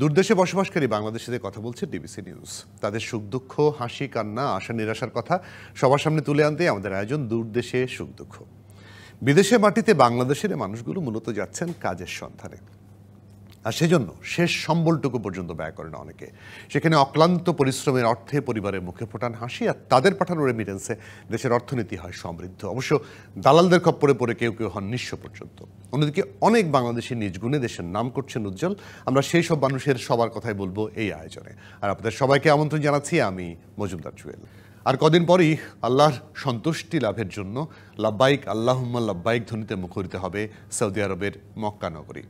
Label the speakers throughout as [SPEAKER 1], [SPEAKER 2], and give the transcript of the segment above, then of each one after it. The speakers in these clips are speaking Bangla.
[SPEAKER 1] দূরদেশে বসবাসকারী বাংলাদেশিদের কথা বলছে ডিবিসি নিউজ। তাদের সুখ দুঃখ, হাসি কান্না, আশা নিরাশার কথা সবার সামনে তুলে আনতে আমাদের আয়োজন দূরদেশে সুখ দুঃখ। বিদেশে মাটিতে বাংলাদেশের মানুষগুলো মূলত যাচ্ছেন কাজের সন্ধানে, আর সেজন্য শেষ সম্বলটুকু পর্যন্ত ব্যয় করেন অনেকে। সেখানে অক্লান্ত পরিশ্রমের অর্থে পরিবারের মুখে ফোটান হাসি, আর তাদের পাঠানো রেমিটেন্সে দেশের অর্থনীতি হয় সমৃদ্ধ। অবশ্য দালালদের খপ্পরে পড়ে কেউ কেউ হন নিঃস্ব পর্যন্ত। অন্যদিকে অনেক বাংলাদেশি নিজ গুণে দেশের নাম করছেন উজ্জ্বল। আমরা সেই সব মানুষের সবার কথাই বলবো এই আয়োজনে। আর আপনাদের সবাইকে আমন্ত্রণ জানাচ্ছি আমি মজুমদার জুয়েল। আর কদিন পরই আল্লাহর সন্তুষ্টি লাভের জন্য লাব্বাইক আল্লাহুম্মা লাব্বাইক ধ্বনিতে মুখরিত হবে সৌদি আরবের মক্কা নগরী।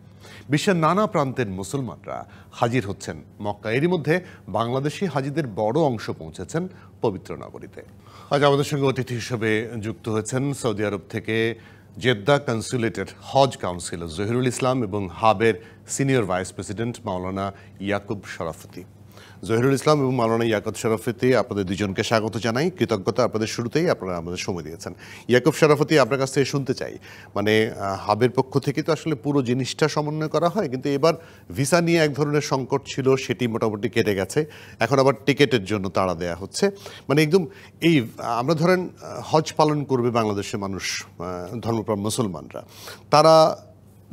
[SPEAKER 1] বিশ্বের নানা প্রান্তের মুসলমানরা হাজির হচ্ছেন মক্কা। এরই মধ্যে বাংলাদেশি হাজিদের বড় অংশ পৌঁছেছেন পবিত্র নগরীতে। আজ আমাদের সঙ্গে অতিথি হিসেবে যুক্ত হয়েছেন সৌদি আরব থেকে জেদ্দা কনসুলেটের হজ কাউন্সিলর জহিরুল ইসলাম এবং হাবের সিনিয়র ভাইস প্রেসিডেন্ট মাওলানা ইয়াকুব শরাফতি। জহিরুল ইসলাম এবং মাওলানা ইয়াকুব শরাফতি, আপনাদের দুজনকে স্বাগত জানাই। কৃতজ্ঞতা, আপনাদের শুরুতেই আপনারা আমাদের সময় দিয়েছেন। ইয়াকুব শরাফতি, আপনার কাছ থেকে শুনতে চাই, মানে হাবের পক্ষ থেকে তো আসলে পুরো জিনিসটা সমন্বয় করা হয়, কিন্তু এবার ভিসা নিয়ে এক ধরনের সংকট ছিল, সেটি মোটামুটি কেটে গেছে। এখন আবার টিকেটের জন্য তাড়া দেয়া হচ্ছে। মানে একদম এই আমরা ধরেন হজ পালন করবে বাংলাদেশের মানুষ, ধর্মপ্রাণ মুসলমানরা, তারা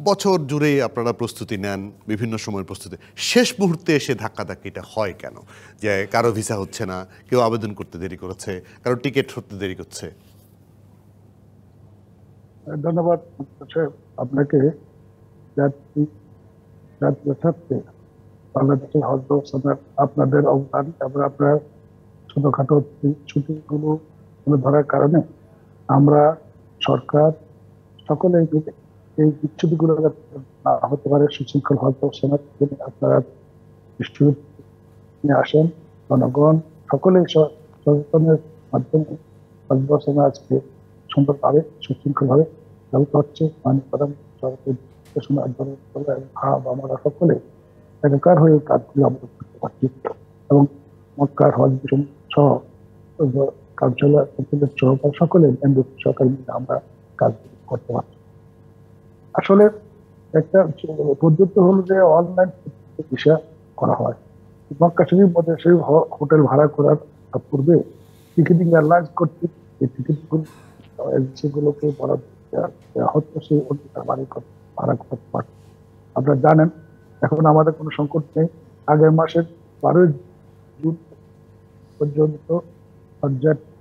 [SPEAKER 1] বছর জুড়ে আপনারা প্রস্তুতি নেন, বিভিন্ন সময়ের প্রস্তুতি, শেষ মুহূর্তে এসে ধাক্কাধাক্কিটা হয় কেন? যে কারো ভিসা হচ্ছে না, কেউ আবেদন করতে দেরি করেছে, কারো টিকিট হতে দেরি করছে।
[SPEAKER 2] ধন্যবাদ আপনাকে। বাংলাদেশের হজ ব্যবস্থার আপনাদের অবদান এবং আপনার ছোটখাটো ছুটিগুলো ধরার কারণে আমরা সরকার সকলে এই বিচ্ছুতিগুলো না হতে পারে সুশৃঙ্খল হজ ব্যবস্থার জন্য আপনারা নিয়ে আসেন। জনগণ সকলেই সচেতনের মাধ্যমে হজ ব্যবস্থা আজকে সুন্দরভাবে সুশৃঙ্খলভাবে চালিত হচ্ছে। প্রধান আমরা সকলে একাকার হয়ে কাজগুলো আমরা করতে পারছি এবং মক্কার হজ মিশন সহ কাউন্সিলর সহকার সকলে সরকার মিলে আমরা কাজ করতে পারছি। আসলে একটা পদ্ধতি হলো যে অনলাইন ভিসা করা হয়। মক্কা শরীফ মধ্যে শরীফ হোটেল ভাড়া করার পূর্বে টিকিটিং এয়ারলাইন্স কর্তৃক এই টিকিটগুলো এজেন্সিগুলোকে দেওয়া হচ্ছে, সেই অনুযায়ী ভাড়া করতে পারছে। আপনারা জানেন এখন আমাদের কোনো সংকট নেই। আগের মাসের 12 জুন পর্যন্ত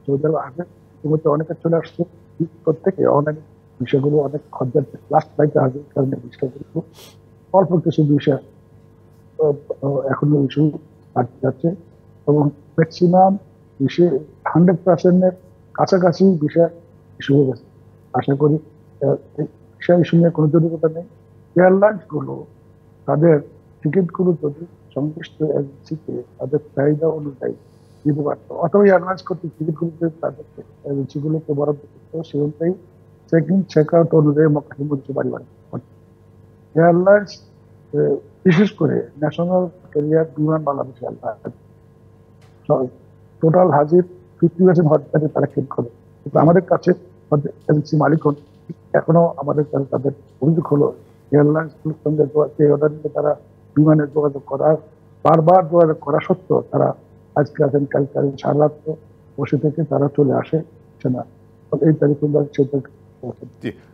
[SPEAKER 2] সৌদি আরব আগে ইতিমধ্যে অনেকে চলে আসছে প্রত্যেকে অনেক বিষয়গুলো, অনেক খরচার লাস্ট লাইতে আগের কারণে বিষয়গুলো অল্প কিছু বিষয় এখনো ইস্যু বাড়তে যাচ্ছে এবং ম্যাক্সিমাম বিষয়ে 100% কাছাকাছি বিষয় ইস্যু হয়ে গেছে। আশা করি বিষয় ইস্যু নিয়ে কোনো জটিলতা নেই। এয়ারলাইন্সগুলো তাদের টিকিটগুলো যদি সংশ্লিষ্ট এজেন্সিকে তাদের চাহিদা অনুযায়ী দিতে পারতো, অথবা এয়ারলাইন্স কর্তৃক টিকিটগুলোকে তাদের এজেন্সিগুলোকে বরাদ্দ করতো, সেই অনুযায়ী চেক ইন চেক আউট অনুযায়ী মক্কা মধ্যে বাড়ি বাড়ি এয়ারলাইন্স, বিশেষ করে ন্যাশনাল ক্যারিয়ার বিমান বাংলাদেশ এয়ারলাইন্স টোটাল হাজির 50% হজযাত্রী তারা ক্লেম করে। কিন্তু আমাদের কাছে এজেন্সি মালিকগণ এখনো আমাদের কাছে তাদের অভিযোগ হলো এয়ারলাইন্সগুলোর সঙ্গে অর্ডার নিয়ে তারা বিমানের যোগাযোগ করার বারবার যোগাযোগ করা সত্ত্বেও তারা আজকে আছেন কালকে সারা রাত বসে থেকে তারা চলে আসে না। এই তারিখ সেই তারিখ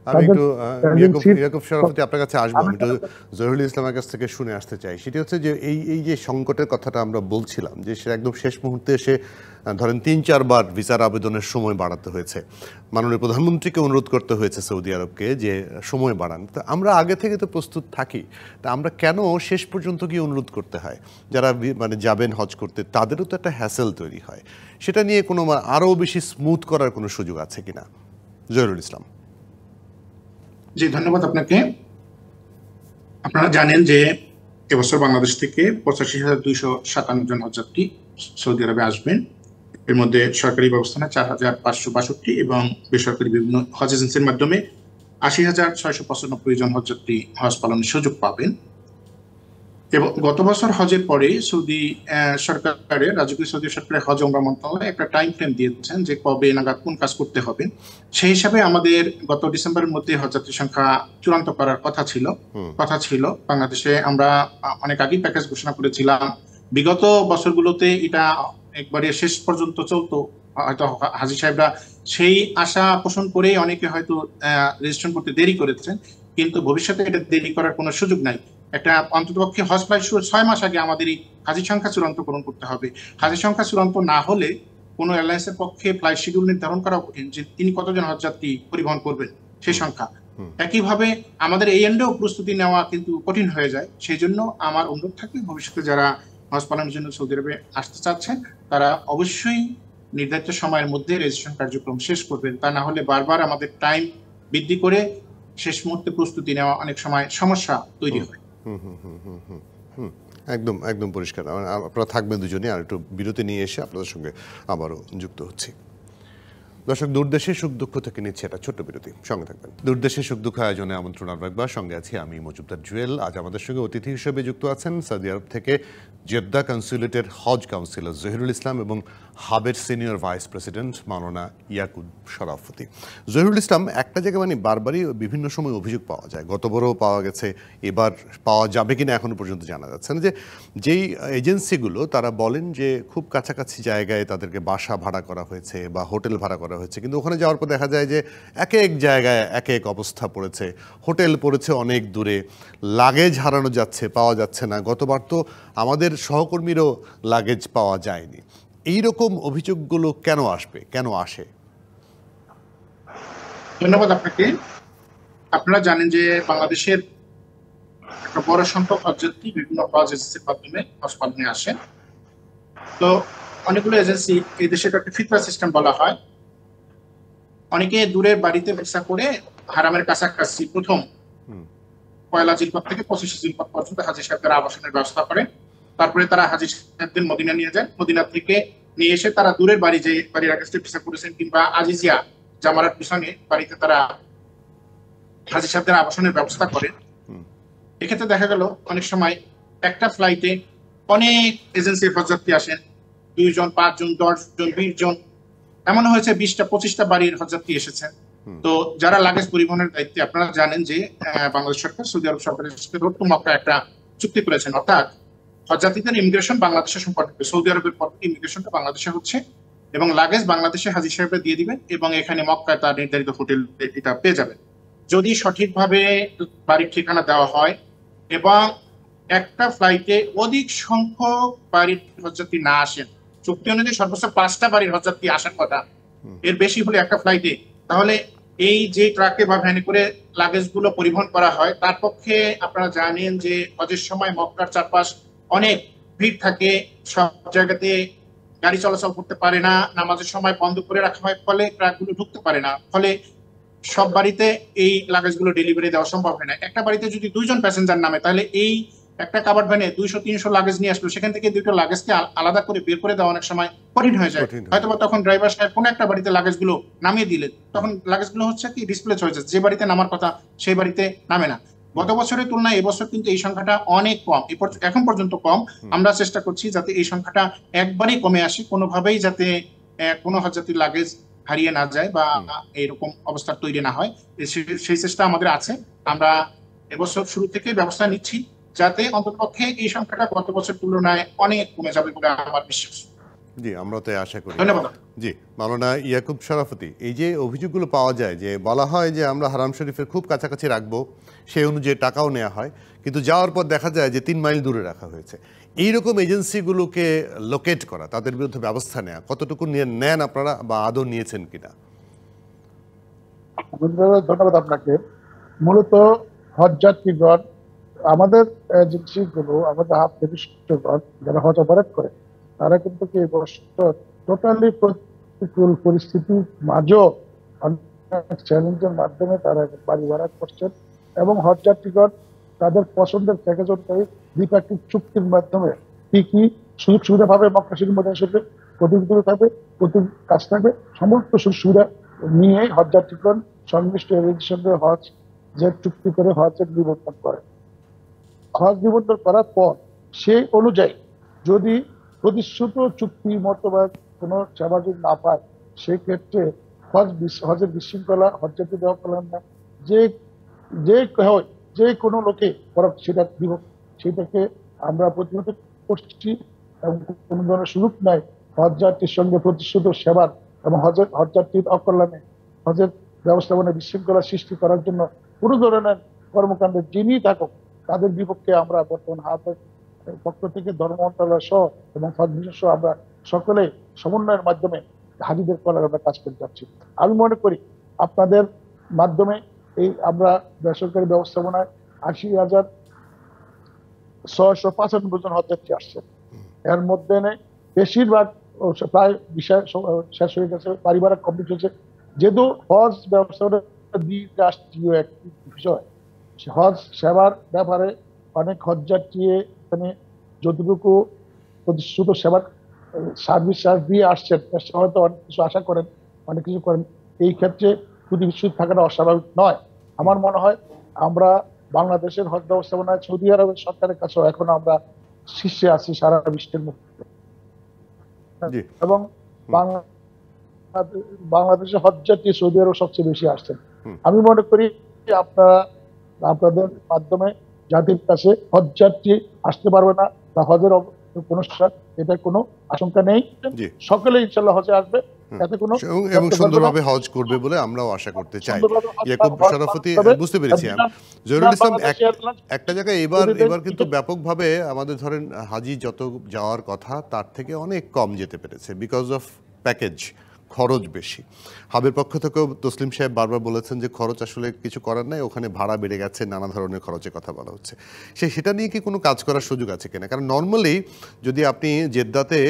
[SPEAKER 1] আমি একটু ইয়াকুব শরাফতি আপনার কাছে আসবো। আমি একটু জহিরুল ইসলামের কাছ থেকে শুনে আসতে চাই। সেটি হচ্ছে যে এই যে সংকটের কথাটা আমরা বলছিলাম, যে সে একদম শেষ মুহূর্তে এসে ধরেন 3-4 বার ভিসার আবেদনের সময় বাড়াতে হয়েছে, মাননীয় প্রধানমন্ত্রীকে অনুরোধ করতে হয়েছে সৌদি আরবকে যে সময় বাড়ান। তো আমরা আগে থেকে তো প্রস্তুত থাকি, তা আমরা কেন শেষ পর্যন্ত গিয়ে অনুরোধ করতে হয়? যারা মানে যাবেন হজ করতে তাদেরও তো একটা হ্যাসেল তৈরি হয়। সেটা নিয়ে কোনো আরও বেশি স্মুথ করার কোনো সুযোগ আছে কিনা? জহিরুল ইসলাম।
[SPEAKER 3] জি, ধন্যবাদ আপনাকে। আপনারা জানেন যে এবছর বাংলাদেশ থেকে 85,257 জন হজযাত্রী সৌদি আরবে আসবেন। এর মধ্যে সরকারি ব্যবস্থায় 4,562 এবং বেসরকারি বিভিন্ন হজ এজেন্সির মাধ্যমে 80,695 জন হজযাত্রী হজ পালনের সুযোগ পাবেন। এবং গত বছর হজের পরে সৌদি সরকারের রাজকীয় সৌদি সরকারের হজ ওমরা মন্ত্রণালয় একটা টাইম ফ্রেম দিয়েছেন যে কবে নাগাদ কোন কাজ করতে হবে। সেই হিসাবে আমাদের গত ডিসেম্বরের মধ্যে হজযাত্রীর সংখ্যা চূড়ান্ত করার কথা ছিল বাংলাদেশে। আমরা অনেক আগেই প্যাকেজ ঘোষণা করেছিলাম। বিগত বছরগুলোতে এটা একবারে শেষ পর্যন্ত চলতো, হয়তো হাজী সাহেবরা সেই আশা পোষণ করেই অনেকে হয়তো রেজিস্ট্রেশন করতে দেরি করেছেন, কিন্তু ভবিষ্যতে এটা দেরি করার কোনো সুযোগ নাই। একটা অন্ততপক্ষে হজ ফ্লাইট শুরু 6 মাস আগে আমাদের এই হাজির সংখ্যা চূড়ান্তকরণ করতে হবে। হাজির সংখ্যা চূড়ান্ত না হলে কোনো এয়ারলাইন্সের পক্ষে ফ্লাইট শিডিউল নির্ধারণ করা কঠিন যে তিনি কতজন হজযাত্রী পরিবহন করবেন সেই সংখ্যা। একইভাবে আমাদের এই এন্ডেও প্রস্তুতি নেওয়া কিন্তু কঠিন হয়ে যায়। সেই জন্য আমার অনুরোধ থাকবে ভবিষ্যতে যারা হজ পালনের জন্য সৌদি আরবে আসতে চাচ্ছেন তারা অবশ্যই নির্ধারিত সময়ের মধ্যে রেজিস্ট্রেশন কার্যক্রম শেষ করবেন। তা না হলে বারবার আমাদের টাইম বৃদ্ধি করে শেষ মুহূর্তে প্রস্তুতি নেওয়া অনেক সময় সমস্যা তৈরি হয়।
[SPEAKER 1] একদম একদম পরিষ্কার। আপনারা থাকবেন দুজনে, আর একটু বিরতি নিয়ে এসে আপনাদের সঙ্গে আবারও যুক্ত হচ্ছি। দর্শক, দূরদেশে সুখ দুঃখ থেকে নিচ্ছে একটা ছোট্ট বিরতি, সঙ্গে থাকবেন। দূরদেশে সুখ দুঃখ আয়োজনে আমন্ত্রণ আরেকবার, সঙ্গে আছি আমি মজুমদার জুয়েল। আজ আমাদের সঙ্গে অতিথি হিসেবে যুক্ত আছেন সৌদি আরব থেকে জেদ্দা কনসুলেটের হজ কাউন্সিলর জহিরুল ইসলাম এবং হাবের সিনিয়র ভাইস প্রেসিডেন্ট মাওলানা ইয়াকুব শরাফতি। জহিরুল ইসলাম, একটা জায়গায় মানে বারবারই বিভিন্ন সময় অভিযোগ পাওয়া যায়, গতবারও পাওয়া গেছে, এবার পাওয়া যাবে কিনা এখনো পর্যন্ত জানা যাচ্ছে না, যে যেই এজেন্সিগুলো তারা বলেন যে খুব কাছাকাছি জায়গায় তাদেরকে বাসা ভাড়া করা হয়েছে বা হোটেল ভাড়া করা হয়েছে, কিন্তু ওখানে যাওয়ার পর দেখা যায় যে এক এক জায়গায় এক এক অবস্থা পড়েছে, হোটেল পড়েছে অনেক দূরে, লাগেজ হারানো যাচ্ছে, পাওয়া যাচ্ছে না। গতবার তো আমাদের সহকর্মীরও লাগেজ পাওয়া যায়নি। এই রকম অভিযোগগুলো কেন আসে?
[SPEAKER 3] ধন্যবাদ আপনাকে। আপনারা জানেন যে বাংলাদেশের একটা বড় সংখ্যক হজযাত্রী বিভিন্ন হজ এজেন্সির মাধ্যমে হজ পালনে আসেন। তো অনেকগুলো এজেন্সি, এই দেশে একটা ফিতরা সিস্টেম বলা হয়, অনেকে দূরের বাড়িতে ভিসা করে হারামের কাছাকাছি প্রথম 1 জিলকদ থেকে 25 জিলকদ পর্যন্ত হাজী সাহেবদের আবাসনের ব্যবস্থা করে। তারপরে তারা হাজী সাহেবদের মদিনা নিয়ে যায়, মদিনা থেকে নিয়ে এসে তারা দূরের বাড়ি, যে বাড়ির আগে ভিসা করেছেন কিংবা আজিজিয়া জামারাত পিছনে বাড়িতে তারা হাজী সাহেবদের আবাসনের ব্যবস্থা করে। এক্ষেত্রে দেখা গেল অনেক সময় একটা ফ্লাইটে অনেক এজেন্সি হজযাত্রী আসেন, 2 জন, 5 জন, 10 জন, 20 জন, এমন হয়েছে 20টা 25টা বাড়ির হজযাত্রী এসেছেন। তো যারা লাগেজ পরিবহনের দায়িত্বে, আপনারা জানেন যে বাংলাদেশ সরকার সৌদি আরব সরকারের সাথে রোড টু মক্কা একটা চুক্তি করেছেন, অর্থাৎ হজযাত্রীদের ইমিগ্রেশন বাংলাদেশে সম্পর্কিত, সৌদি আরবের পর ইমিগ্রেশনটা বাংলাদেশে হচ্ছে এবং লাগেজ বাংলাদেশে হাজী সাহেবরা দিয়ে দিবেন এবং এখানে মক্কায় তার নির্ধারিত হোটেল এটা পেয়ে যাবেন। যদি সঠিকভাবে বাড়ির ঠিকানা দেওয়া হয় এবং একটা ফ্লাইটে অধিক সংখ্যক বাড়ির হজযাত্রী না আসেন, চুক্তি অনুযায়ী সর্বোচ্চ 5টা বাড়ির হজযাত্রী আসার কথা, এর বেশি হলে একটা ফ্লাইটে, তাহলে এই যে ট্রাকে বা ভ্যানে করে লাগেজ গুলো পরিবহন করা হয়, তার পক্ষে আপনারা জানেন যে হজের সময় মক্কার চারপাশ অনেক ভিড় থাকে, সব জায়গাতে গাড়ি চলাচল করতে পারে না, নামাজের সময় বন্ধ করে রাখা হয়, ফলে ট্রাকগুলো ঢুকতে পারে না, ফলে সব বাড়িতে এই লাগেজগুলো ডেলিভারি দেওয়া সম্ভব হয় না। একটা বাড়িতে যদি 2 জন প্যাসেঞ্জার নামে, তাহলে এই একটা কাভার্ড ভ্যানে 200-300 লাগেজ নিয়ে আসলো, সেখান থেকে 2টো লাগেজকে আলাদা করে বের করে দেওয়া অনেক সময় কঠিন হয়ে যায়। হয়তো তখন ড্রাইভার সাহেব কোনো একটা বাড়িতে লাগেজগুলো নামিয়ে দিলেন, তখন লাগেজগুলো হচ্ছে কি ডিসপ্লেস হয়ে যাচ্ছে, যে বাড়িতে নামার কথা সেই বাড়িতে নামে না। গত বছরের তুলনায় এবছর কিন্তু এই সংখ্যাটা অনেক কম, এখন পর্যন্ত কম। আমরা চেষ্টা করছি যাতে এই সংখ্যাটা একবারেই কমে আসে, কোনোভাবেই যাতে কোনো হজযাত্রীর লাগেজ হারিয়ে না যায় বা এরকম অবস্থা তৈরি না হয়, সেই চেষ্টা আমাদের আছে। আমরা এবছর শুরু থেকে ব্যবস্থা নিচ্ছি যাতে অন্ততপক্ষে এই সংখ্যাটা গত বছর তুলনায় অনেক কমে যাবে বলে আমার বিশ্বাস।
[SPEAKER 1] জি, আমরা তো আশা করি।
[SPEAKER 3] ধন্যবাদ।
[SPEAKER 1] জি, মাওলানা ইয়াকুব শরাফতি, এই যে অভিযোগগুলো পাওয়া যায় যে বলা হয় যে আমরা হারাম শরীফের খুব কাছাকাছি রাখবো, সেই অনুযায়ী টাকাও নেওয়া হয়, কিন্তু যাওয়ার পর দেখা যায় যে 3 মাইল দূরে রাখা হয়েছে, এইরকম এজেন্সিগুলোকে লোকেট করা, তাদের বিরুদ্ধে ব্যবস্থা নেওয়া কতটুকু নেন আপনারা বা আদৌ নিয়েছেন কিনা?
[SPEAKER 2] ধন্যবাদ আপনাকে। মূলত হজযাত্রীগণ, আমাদের এজেন্সিগুলো, আমাদের হাফ-নির্দিষ্টগণ যারা হজ অপারেট করে, তারা কিন্তু এই বছর টোটালি প্রতিকূল পরিস্থিতির মাঝেও অনেক চ্যালেঞ্জের মাধ্যমে তারা বাড়ি ভাড়া করছেন এবং হজযাত্রীগণ তাদের পছন্দের প্যাকেজ অনুযায়ী দ্বিপাক্ষিক চুক্তির মাধ্যমে কি কি সুযোগ সুবিধা পাবে, মক্কা শরীফ মদিনা শরীফে প্রতিযোগিতা থাকবে, প্রতি কাজ থাকবে, সমস্ত সুযোগ সুবিধা নিয়ে হজযাত্রীগণ সংশ্লিষ্ট এজেন্সির সঙ্গে হজ যে চুক্তি করে হজের নিবন্ধন করে। হজ নিবন্ধন করার পর সেই অনুযায়ী যদি প্রতিশ্রুত চুক্তি মোতাবেক কোনো সেবা যদি না পায়, সেক্ষেত্রে হজের বিশৃঙ্খলা, হজযাত্রী দেওয়া কল্যাণ যে যে কোনো লোকে সেটা সেটাকে আমরা প্রতিহত করছি এবং কোনো ধরনের সুযোগ নাই হজযাত্রীর সঙ্গে প্রতিশ্রুত সেবার এবং হজযাত্রীর অকল্যাণে হজের ব্যবস্থাপনায় বিশৃঙ্খলা সৃষ্টি করার জন্য কোনো ধরনের কর্মকাণ্ডে যিনি থাকুক তাদের বিপক্ষে আমরা বর্তমান হাতের পক্ষ থেকে ধর্ম মন্ত্রণালয় সহ এবং হজ মিশন সহ আমরা সকলে সমন্বয়ের মাধ্যমে হাজিদের কল্যাণে আমরা কাজ করে যাচ্ছি। আমি মনে করি আপনাদের মাধ্যমে এই আমরা বেসরকারি ব্যবস্থাপনায় ৮০,৬৯৫ জন হজযাত্রী আসছেন। এর মধ্যে বেশিরভাগ প্রায় বিষয় শেষ হয়ে গেছে, বাড়ি ভাড়া কমপ্লিট হয়েছে। যেহেতু হজ ব্যবস্থাপনা দ্বিরাষ্ট্রীয় একটি বিষয়, হজ সেবার ব্যাপারে অনেক হজযাত্রী এখানে যতটুকু প্রতিশ্রুত সেবার সার্ভিস চার্জ দিয়ে আসছেন, হয়তো অনেক কিছু আশা করেন, অনেক কিছু করেন। এই ক্ষেত্রে প্রতিশ্রুতি থাকাটা অস্বাভাবিক নয়। আমার মনে হয় আমরা বাংলাদেশের হজ ব্যবস্থাপনায় সৌদি আরবের সরকারের কাছেও এখন আমরা শীর্ষে আছি সারা বিশ্বের মধ্যে। এবং বাংলাদেশের হজযাত্রী সৌদি আরব সবচেয়ে বেশি আসছেন। আমি মনে করি আপনারা আপনাদের মাধ্যমে জাতির কাছে হজযাত্রী আসতে পারবে না বা হজের কোনো এটা কোনো আশঙ্কা নেই, সকলে ইনশাআল্লাহ হজে আসবে, এতে কোনো
[SPEAKER 1] এবং সুন্দরভাবে হজ করবে বলে আমরাও আশা করতে চাই। ইয়াকুব শরাফতি, বুঝতে পেরেছি। জহিরুল ইসলাম, একটা জায়গায় এবার কিন্তু ব্যাপকভাবে আমাদের ধরেন হাজি যত যাওয়ার কথা তার থেকে অনেক কম যেতে পেরেছে বিকজ অফ প্যাকেজ, খরচ বেশি। হাবের পক্ষ থেকেও তসলিম সাহেব বারবার বলেছেন যে খরচ আসলে কিছু করার নাই, ওখানে ভাড়া বেড়ে গেছে, নানা ধরনের খরচের কথা বলা হচ্ছে। সেটা নিয়ে কি কোনো কাজ করার সুযোগ আছে কিনা? কারণ নর্মালি যদি আপনি জেদ্দাতে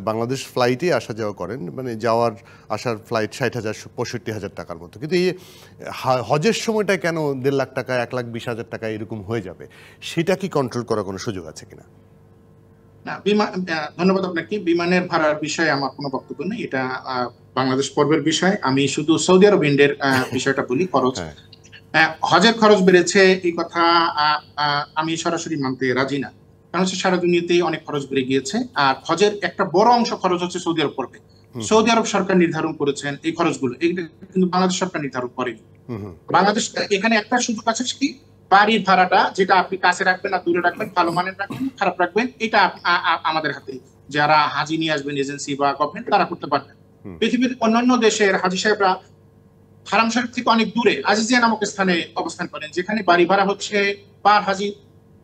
[SPEAKER 1] বাংলাদেশ ফ্লাইটে আসা যাওয়া করেন, মানে যাওয়ার আসার ফ্লাইট ৬০,০০০-৬৫,০০০ টাকার মতো, কিন্তু এই হজের সময়টা কেন ১.৫ লাখ টাকা, ১,২০,০০০ টাকা এরকম হয়ে যাবে? সেটা কি কন্ট্রোল করার কোনো সুযোগ আছে কিনা?
[SPEAKER 3] না, ধন্যবাদ আপনাকে। বিমানের ভাড়ার বিষয়ে আমার কোনো বক্তব্য নেই, এটা বাংলাদেশ পর্বের বিষয়। আমি শুধু সৌদি আরব ইন্ডের বিষয়টা বলি। খরচ, হজের খরচ বেড়েছে এই কথা আমি সরাসরি মানতে রাজি না, কারণ হচ্ছে সারা দুনিয়াতেই অনেক খরচ বেড়ে গিয়েছে। আর হজের একটা বড় অংশ খরচ হচ্ছে সৌদি আরব পর্বে। সৌদি আরব সরকার নির্ধারণ করেছেন এই খরচগুলো, এগুলো কিন্তু বাংলাদেশ সরকার নির্ধারণ করেনি। বাংলাদেশ এখানে একটা সুযোগ আছে কি, বাড়ির ভাড়াটা যেটা আপনি কাছে রাখবেন আর দূরে রাখবেন, ভালো মানের রাখবেন, খারাপ রাখবেন, এটা আমাদের হাতে। যারা হাজি নিয়ে আসবেন এজেন্সি বা গভর্নমেন্ট, তারা করতে পারবেন। পৃথিবীর অন্যান্য দেশের হাজি সাহেবরা হারাম শরীফ থেকে অনেক দূরে আজিজিয়া নামক স্থানে অবস্থান করেন, যেখানে বাড়ি ভাড়া হচ্ছে পার হাজি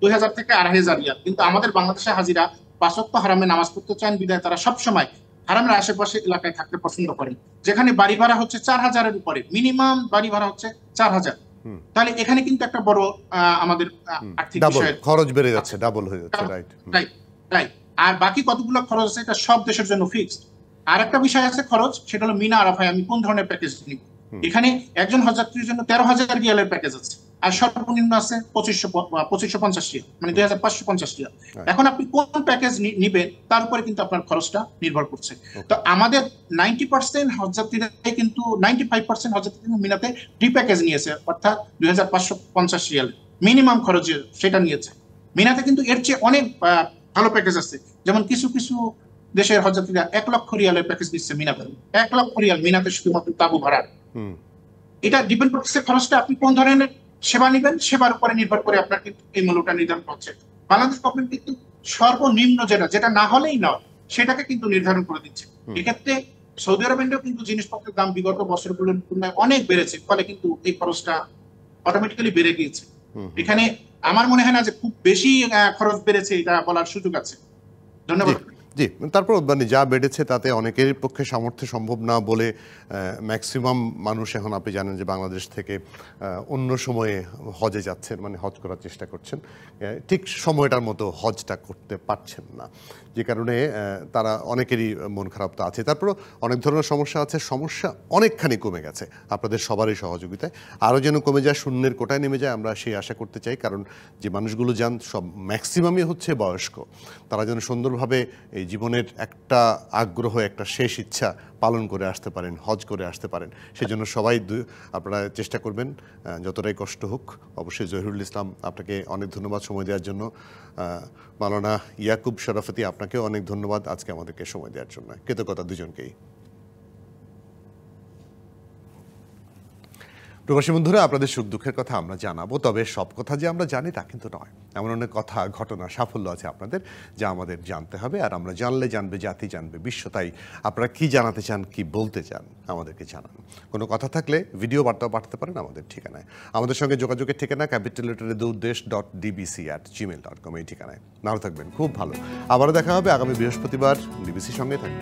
[SPEAKER 3] ২,০০০ থেকে ২,৫০০ রিয়াল। কিন্তু আমাদের বাংলাদেশের হাজিরা ৫ ওয়াক্ত হারামে নামাজ পড়তে চান বিধায় তারা সবসময় হারামের আশেপাশে এলাকায় থাকতে পছন্দ করেন, যেখানে বাড়ি ভাড়া হচ্ছে ৪,০০০-এর উপরে, মিনিমাম বাড়ি ভাড়া হচ্ছে ৪,০০০। তাহলে এখানে কিন্তু একটা বড় আমাদের আর্থিক বিষয়,
[SPEAKER 1] খরচ বেড়ে যাচ্ছে, ডাবল হয়ে যাচ্ছে।
[SPEAKER 3] রাইট। আর বাকি কতগুলো খরচ আছে এটা সব দেশের জন্য ফিক্সড। আর একটা বিষয় আছে খরচ, সেটা হলো মিনা আরাফায় আমি কোন ধরনের প্যাকেজ নিব। এখানে একজন হজযাত্রীর জন্য ১৩,০০০ রিয়ালের প্যাকেজ আছে, আর সর্বনিম্ন আছে ২৫৫০ রিয়াল, মানে ২,৫৫০ রিয়াল। এখন আপনি কোন প্যাকেজ নিবেন তার উপরে কিন্তু আপনার খরচটা নির্ভর করছে। তো আমাদের 90% হজযাত্রীরা কিন্তু 95% হজযাত্রী মিনাতে ডি প্যাকেজ নিয়েছে, অর্থাৎ ২,৫৫০ রিয়াল মিনিমাম খরচ সেটা নিয়েছে। মিনাতে কিন্তু এর চেয়ে অনেক ভালো প্যাকেজ আছে, যেমন কিছু কিছু দেশের হজযাত্রীরা ১,০০,০০০ রিয়ালের প্যাকেজ নিচ্ছে মিনাতে। ১,০০,০০০ রিয়াল মিনাতে শুধুমাত্র তাবু ভাড়া। এটা ডিপেন্ড করছে খরচটা আপনি কোন ধরনের সেবা নেবেন, সেবার উপরে নির্ভর করে আপনার কিন্তু এই মূল্যটা নির্ধারণ করছে। বাংলাদেশ গভর্নমেন্ট কিন্তু সর্বনিম্ন যেটা না হলেই নয় সেটাকে কিন্তু নির্ধারণ করে দিচ্ছে। এক্ষেত্রে সৌদি আরবেও কিন্তু জিনিসপত্রের দাম বিগত বছরগুলোর তুলনায় অনেক বেড়েছে, ফলে কিন্তু এই খরচটা অটোমেটিক্যালি বেড়ে গিয়েছে। এখানে আমার মনে হয় না যে খুব বেশি খরচ বেড়েছে এটা বলার সুযোগ আছে। ধন্যবাদ।
[SPEAKER 1] জি, তারপর মানে যা বেড়েছে তাতে অনেকের পক্ষে সামর্থ্য সম্ভব না বলে ম্যাক্সিমাম মানুষ এখন, আপনি জানেন যে বাংলাদেশ থেকে অন্য সময়ে হজে যাচ্ছেন, মানে হজ করার চেষ্টা করছেন, ঠিক সময়টার মতো হজটা করতে পারছেন না, যে কারণে তারা অনেকেরই মন খারাপ তো আছে। তারপর অনেক ধরনের সমস্যা আছে, সমস্যা অনেকখানি কমে গেছে আপনাদের সবারই সহযোগিতায়, আরও যেন কমে যায়, শূন্যের কোটায় নেমে যায়, আমরা সেই আশা করতে চাই। কারণ যে মানুষগুলো যান সব ম্যাক্সিমামই হচ্ছে বয়স্ক, তারা যেন সুন্দরভাবে এই এই জীবনের একটা আগ্রহ, একটা শেষ ইচ্ছা পালন করে আসতে পারেন, হজ করে আসতে পারেন। সেজন্য সবাই আপনারা চেষ্টা করবেন, যতটাই কষ্ট হোক। অবশ্যই জহিরুল ইসলাম, আপনাকে অনেক ধন্যবাদ সময় দেওয়ার জন্য। মাওলানা ইয়াকুব শরাফতি, আপনাকেও অনেক ধন্যবাদ আজকে আমাদেরকে সময় দেওয়ার জন্য। কৃতজ্ঞতা দুজনকেই। প্রবাসী বন্ধুরা, আপনাদের সুখ দুঃখের কথা আমরা জানাবো, তবে সব কথা যে আমরা জানি তা কিন্তু নয়। এমন অনেক কথা, ঘটনা, সাফল্য আছে আপনাদের, যা আমাদের জানতে হবে। আর আমরা জানলে জানবে জাতি, জানবে বিশ্ব। তাই আপনারা কি জানাতে চান, কি বলতে চান, আমাদেরকে জানান। কোনো কথা থাকলে ভিডিও বার্তাও পাঠাতে পারেন আমাদের ঠিকানায়। আমাদের সঙ্গে যোগাযোগের ঠিকানা ক্যাপিটাল লেটারে durddesh.dbc@gmail.com এই ঠিকানায়। ভালো থাকবেন, খুব ভালো। আবারও দেখা হবে আগামী বৃহস্পতিবার। ডিবিসির সঙ্গে থাকবেন।